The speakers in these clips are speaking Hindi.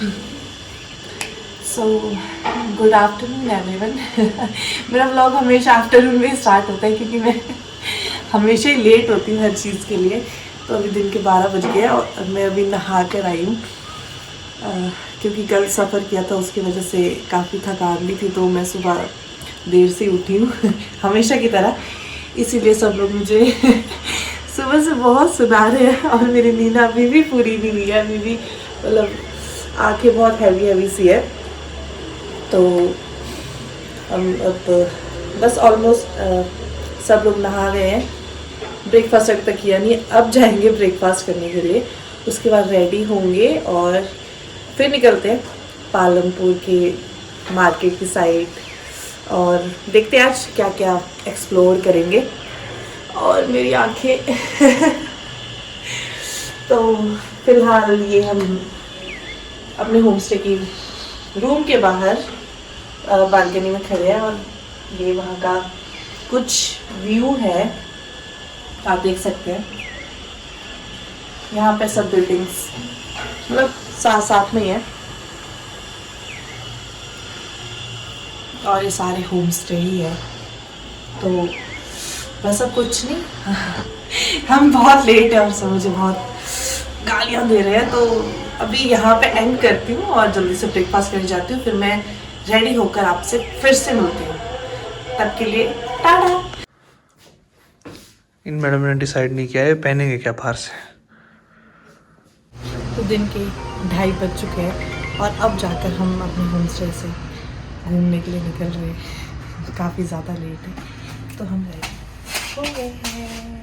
So good afternoon everyone. मेरा व्लॉग हमेशा आफ्टरनून में स्टार्ट होता है क्योंकि मैं हमेशा ही लेट होती हूँ हर चीज़ के लिए। तो अभी दिन के 12 बज गए और मैं अभी नहा कर आई हूँ, क्योंकि कल सफ़र किया था उसकी वजह से काफ़ी थकान भी थी, तो मैं सुबह देर से उठी हूँ हमेशा की तरह। इसीलिए सब लोग मुझे सुबह से बहुत सुना रहे हैं और मेरी नींद अभी भी पूरी नहीं हुई है। अभी भी मतलब आंखें बहुत हैवी हैवी सी है। तो हम अब बस ऑलमोस्ट सब लोग नहा गए हैं। ब्रेकफास्ट अभी तक किया नहीं, अब जाएंगे ब्रेकफास्ट करने के लिए। उसके बाद रेडी होंगे और फिर निकलते हैं पालमपुर के मार्केट की साइड और देखते हैं आज क्या क्या एक्सप्लोर करेंगे। और मेरी आंखें तो फिलहाल ये हम अपने होम स्टे की रूम के बाहर बालकनी में खड़े हैं और ये वहाँ का कुछ व्यू है, आप देख सकते हैं। यहाँ पे सब बिल्डिंग्स मतलब साथ साथ में ही है और ये सारे होम स्टे ही है। तो वैसा कुछ नहीं हम बहुत लेट है और सब मुझे बहुत गालियाँ दे रहे हैं। तो अभी यहाँ पे एंड करती हूँ और जल्दी से ब्रेकफास्ट करने जाती हूँ, फिर मैं रेडी होकर आपसे फिर से मिलती हूँ। तब के लिए टाटा। इन मैडम ने डिसाइड नहीं किया है पहनेंगे क्या बाहर से। तो दिन के 2:30 बज चुके हैं और अब जाकर हम अपने होम स्टे से घूमने के लिए निकल रहे हैं। काफ़ी ज़्यादा लेट है तो हम रेडी हो गए हैं।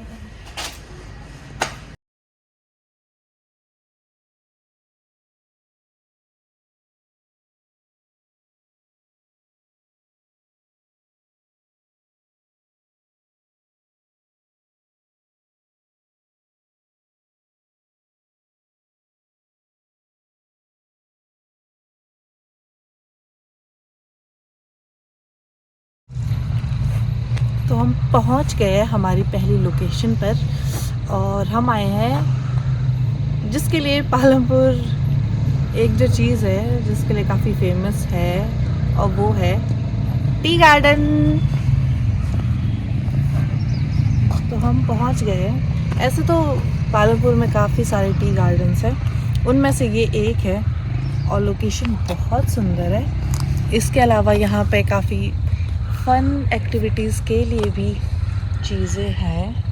तो हम पहुंच गए हैं हमारी पहली लोकेशन पर और हम आए हैं जिसके लिए पालमपुर एक जो चीज़ है जिसके लिए काफ़ी फेमस है और वो है टी गार्डन। तो हम पहुंच गए हैं। ऐसे तो पालमपुर में काफ़ी सारे टी गार्डन्स हैं, उनमें से ये एक है और लोकेशन बहुत सुंदर है। इसके अलावा यहाँ पे काफ़ी फन एक्टिविटीज़ के लिए भी चीज़ें हैं।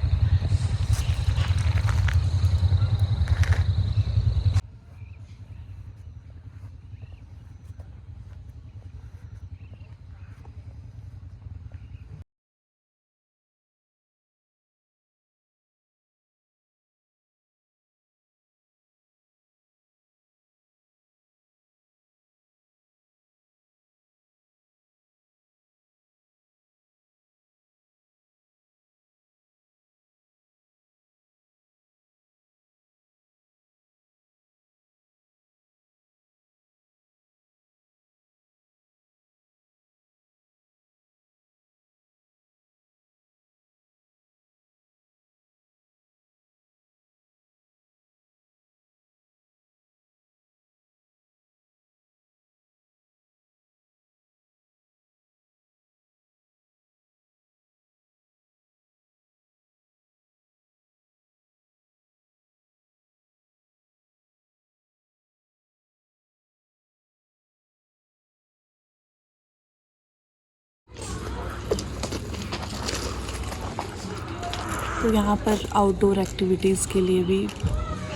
तो यहाँ पर आउटडोर एक्टिविटीज़ के लिए भी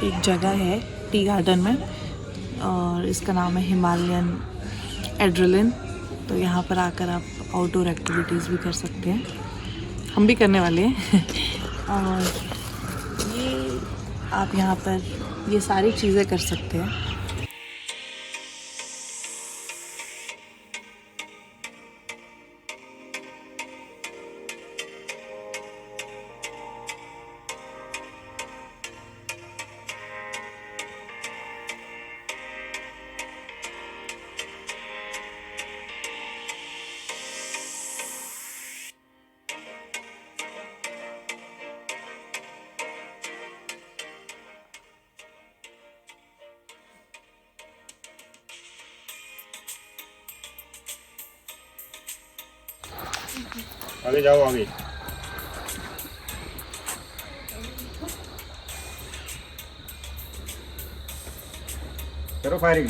एक जगह है टी गार्डन में और इसका नाम है हिमालयन एड्रेलिन। तो यहाँ पर आकर आप आउटडोर एक्टिविटीज़ भी कर सकते हैं, हम भी करने वाले हैं और ये आप यहाँ पर ये सारी चीज़ें कर सकते हैं। आगे जाओ आगे। करो फायरिंग।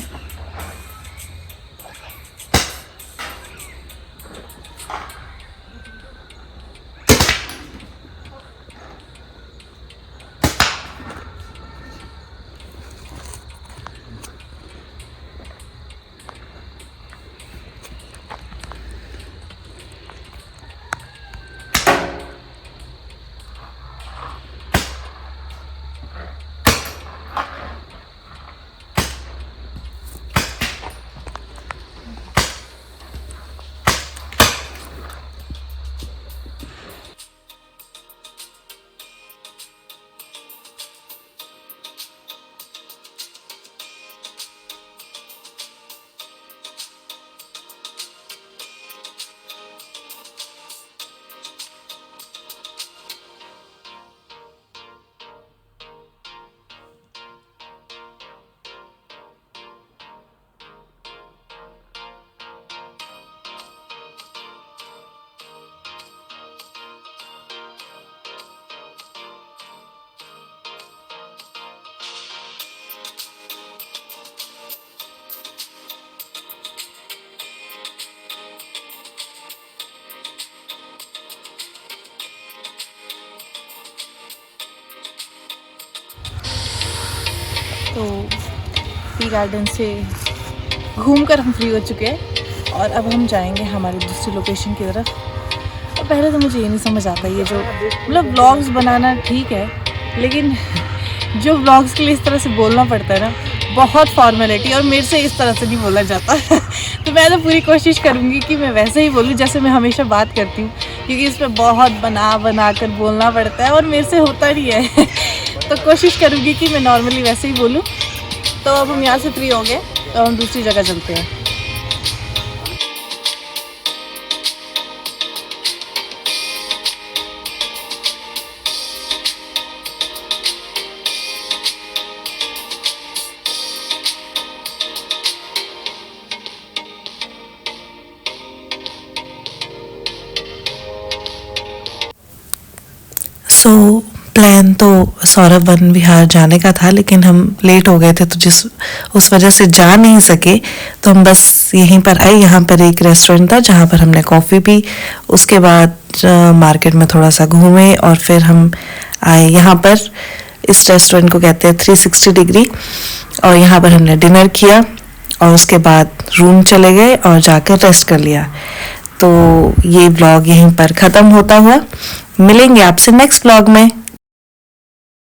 तो टी गार्डन से घूमकर हम फ्री हो चुके हैं और अब हम जाएंगे हमारी दूसरी लोकेशन की तरफ। और पहले तो मुझे ये नहीं समझ आता, ये जो मतलब व्लॉग्स बनाना ठीक है, लेकिन जो व्लॉग्स के लिए इस तरह से बोलना पड़ता है ना, बहुत फॉर्मेलिटी, और मेरे से इस तरह से नहीं बोला जाता। तो मैं तो पूरी कोशिश करूँगी कि मैं वैसे ही बोलूँ जैसे मैं हमेशा बात करती हूँ, क्योंकि इस पर बहुत बना कर बोलना पड़ता है और मेरे से होता नहीं है। तो कोशिश करूँगी कि मैं नॉर्मली वैसे ही बोलूँ। तो अब हम यहाँ से फ्री हो गए, तो हम दूसरी जगह चलते हैं। प्लान तो सौरभ वन विहार जाने का था, लेकिन हम लेट हो गए थे तो उस वजह से जा नहीं सके। तो हम बस यहीं पर आए। यहाँ पर एक रेस्टोरेंट था जहाँ पर हमने कॉफ़ी पी, उसके बाद मार्केट में थोड़ा सा घूमे और फिर हम आए यहाँ पर। इस रेस्टोरेंट को कहते हैं 360 डिग्री, और यहाँ पर हमने डिनर किया और उसके बाद रूम चले गए और जाकर रेस्ट कर लिया। तो ये व्लॉग यहीं पर ख़त्म होता हुआ। मिलेंगे आपसे नेक्स्ट व्लॉग में।